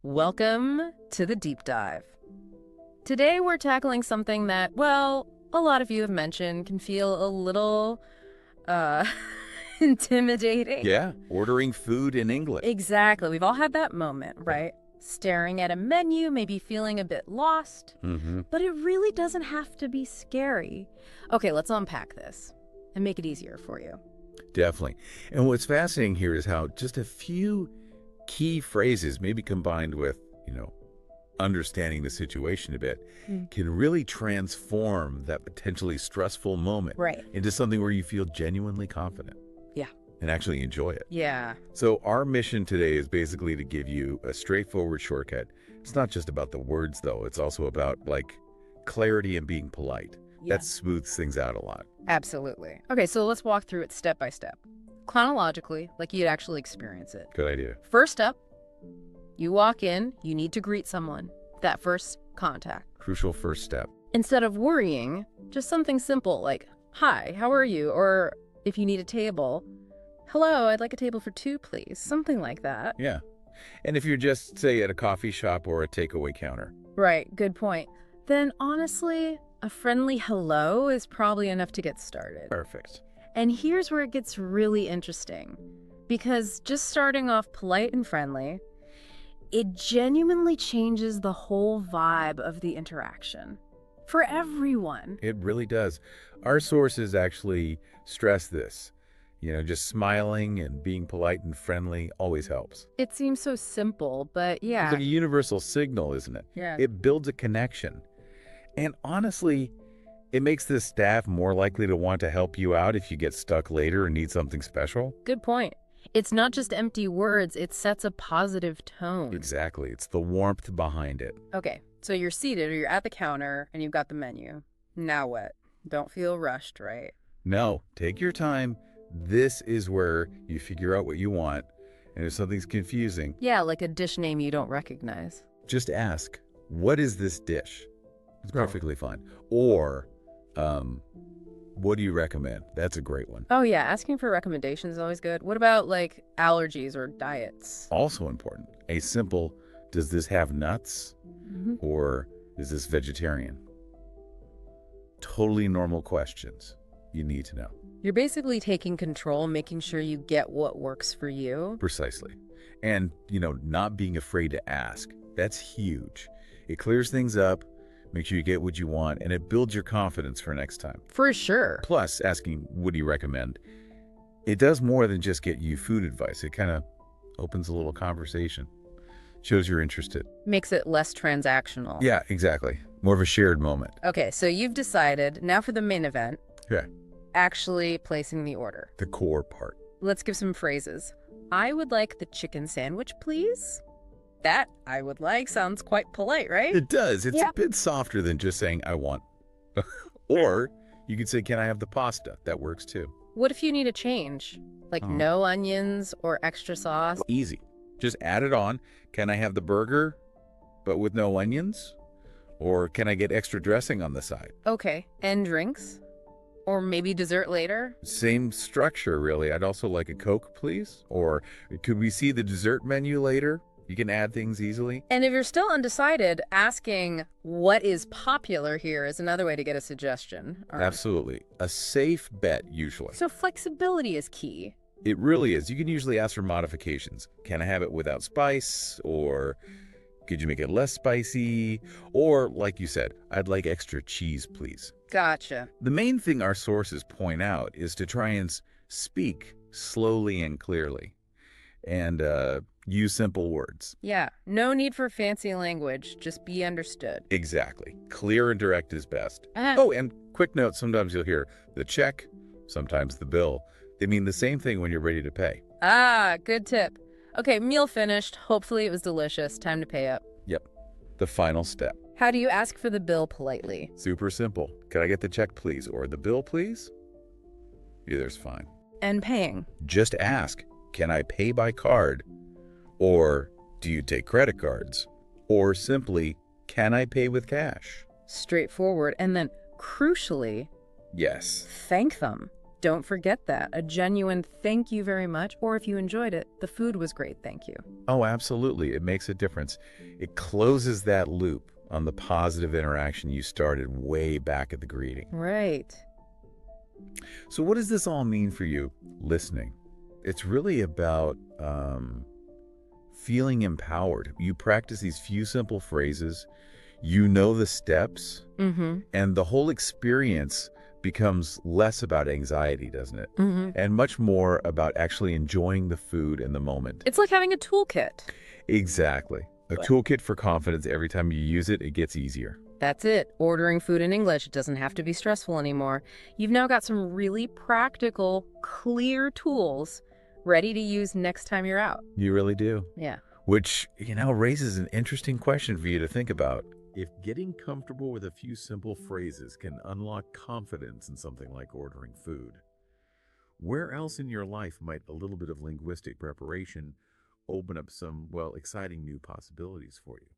Welcome to the deep dive. Today we're tackling something that, well, a lot of you have mentioned can feel a little, intimidating. Yeah, ordering food in English. Exactly. We've all had that moment, right? Staring at a menu, maybe feeling a bit lost. But it really doesn't have to be scary. Okay, let's unpack this and make it easier for you. Definitely. And what's fascinating here is how just a few key phrases, maybe combined with, understanding the situation a bit, can really transform that potentially stressful moment into something where you feel genuinely confident. Yeah. And actually enjoy it. Yeah. So our mission today is basically to give you a straightforward shortcut. It's not just about the words, though. It's also about, clarity and being polite. Yeah. That smooths things out a lot. Absolutely. Okay, so let's walk through it step by step. Chronologically, like you'd actually experience it. Good idea. First up, you walk in, you need to greet someone. That first contact. Crucial first step. Instead of worrying, just something simple like, "Hi, how are you?" Or if you need a table, "Hello, I'd like a table for two, please." Something like that. Yeah. And if you're just, say, at a coffee shop or a takeaway counter. Right, good point. Then honestly, a friendly hello is probably enough to get started. Perfect. And here's where it gets really interesting. Because just starting off polite and friendly, it genuinely changes the whole vibe of the interaction. For everyone. It really does. Our sources actually stress this. Just smiling and being polite and friendly always helps. It seems so simple, but yeah. It's like a universal signal, isn't it? Yeah. It builds a connection. And honestly, it makes the staff more likely to want to help you out if you get stuck later and need something special. Good point. It's not just empty words, it sets a positive tone. Exactly. It's the warmth behind it. Okay, so you're seated or you're at the counter and you've got the menu. Now what? Don't feel rushed, right? No, take your time. This is where you figure out what you want. And if something's confusing, Yeah, like a dish name you don't recognize. just ask, what is this dish? It's perfectly fine. Or, what do you recommend? That's a great one. Oh yeah, asking for recommendations is always good. What about allergies or diets? Also important, a simple, does this have nuts? Or is this vegetarian? Totally normal questions you need to know. You're basically taking control, making sure you get what works for you. Precisely. And, not being afraid to ask. That's huge. It clears things up, makes sure you get what you want, and it builds your confidence for next time. For sure. Plus, asking, what do you recommend? It does more than just get you food advice. It kind of opens a little conversation. Shows you're interested. Makes it less transactional. Yeah, exactly. More of a shared moment. Okay, so you've decided, now for the main event. Yeah. Actually placing the order. The core part. Let's give some phrases. I would like the chicken sandwich, please. That I would like sounds quite polite, right? It does. It's Yeah. a bit softer than just saying, I want. Or you could say, can I have the pasta? That works too. What if you need a change? Like no onions or extra sauce? Easy. Just add it on. Can I have the burger, but with no onions? Or can I get extra dressing on the side? Okay, and drinks? Or maybe dessert later? Same structure, really. I'd also like a Coke, please. Or could we see the dessert menu later? You can add things easily. And if you're still undecided, asking what is popular here is another way to get a suggestion. All right. Absolutely. A safe bet, usually. So flexibility is key. It really is. You can usually ask for modifications. Can I have it without spice? Or could you make it less spicy? Or, like you said, I'd like extra cheese, please. Gotcha. The main thing our sources point out is to try and speak slowly and clearly. And use simple words. Yeah, no need for fancy language. Just be understood. Exactly. Clear and direct is best. Uh-huh. Oh, and quick note, sometimes you'll hear the check, sometimes the bill. They mean the same thing when you're ready to pay. Ah, good tip. Okay, meal finished. Hopefully it was delicious. Time to pay up. Yep. The final step. How do you ask for the bill politely? Super simple. Can I get the check, please? Or the bill, please? Either's fine. And paying. Just ask, can I pay by card? Or do you take credit cards? Or simply, can I pay with cash? Straightforward. And then, crucially, Yes. thank them. Don't forget that. A genuine thank you very much, or if you enjoyed it, the food was great, thank you. Oh, absolutely. It makes a difference. It closes that loop on the positive interaction you started way back at the greeting. Right. So what does this all mean for you listening? It's really about feeling empowered. You practice these few simple phrases, you know the steps, and the whole experience becomes less about anxiety, doesn't it? And much more about actually enjoying the food in the moment. It's like having a toolkit. Exactly. A toolkit for confidence. Every time you use it, it gets easier. That's it. Ordering food in English doesn't have to be stressful anymore. You've now got some really practical, clear tools ready to use next time you're out. You really do. Yeah. Which, raises an interesting question for you to think about. If getting comfortable with a few simple phrases can unlock confidence in something like ordering food, where else in your life might a little bit of linguistic preparation open up some, well, exciting new possibilities for you?